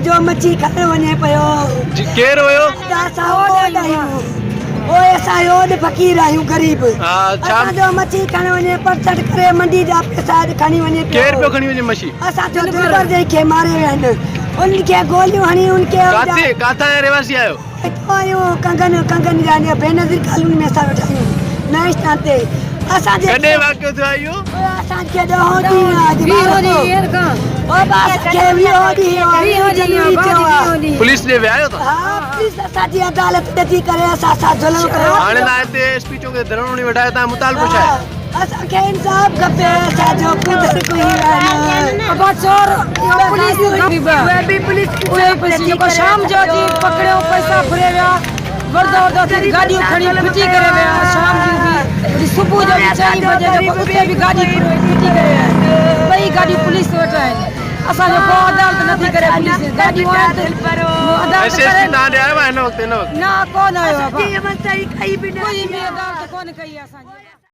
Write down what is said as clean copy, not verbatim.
जो मच्छी खाने वने पयो केर हुयो फकीर आहियूं गरीब जो मच्छी खाने वने परचट करे मंडी जा पैसा खणी वने केर पे खणी वने मच्छी असांजो ड्राइवर जे के मारे आहिनि उनके गोलियूं हणी उनके काथे काथा रहवासी आयो आयो कंगन जाने बेनज़ीर कॉलोनी में असां वेठा आहियूं नए स्थान ते असांजे कॾहिं वाक़ियो थियो इहो असांखे पुलिस ने वियायो था पुलिस असांजी अदालत नथी करे असां सां ज़ुल्म कयो हाणे तव्हां हिते एसपी चौक ते धरणो नहीं वठायो तव्हां मुतालबो छा आहे असांखे इंसाफ़ खपे असांजो कुदर कोई पुलिस जेको शाम जो अची पकड़ियो पैसा फुरे विया वर्दो गाड़ियूं खणी फिटी करे विया शाम जो भी सुबुह जो 4 बजे उते भी गाड़ी फिटी करे विया ॿई गाड़ियूं पुलिस वटि आहिनि असांजो को अदालत नथी करे पुलिस गाड़ी एसएसपी तव्हां ॾे आयो आहे हिन वक़्तु न कोन आयो आहे कोई बि अदालत कोन कई असांजी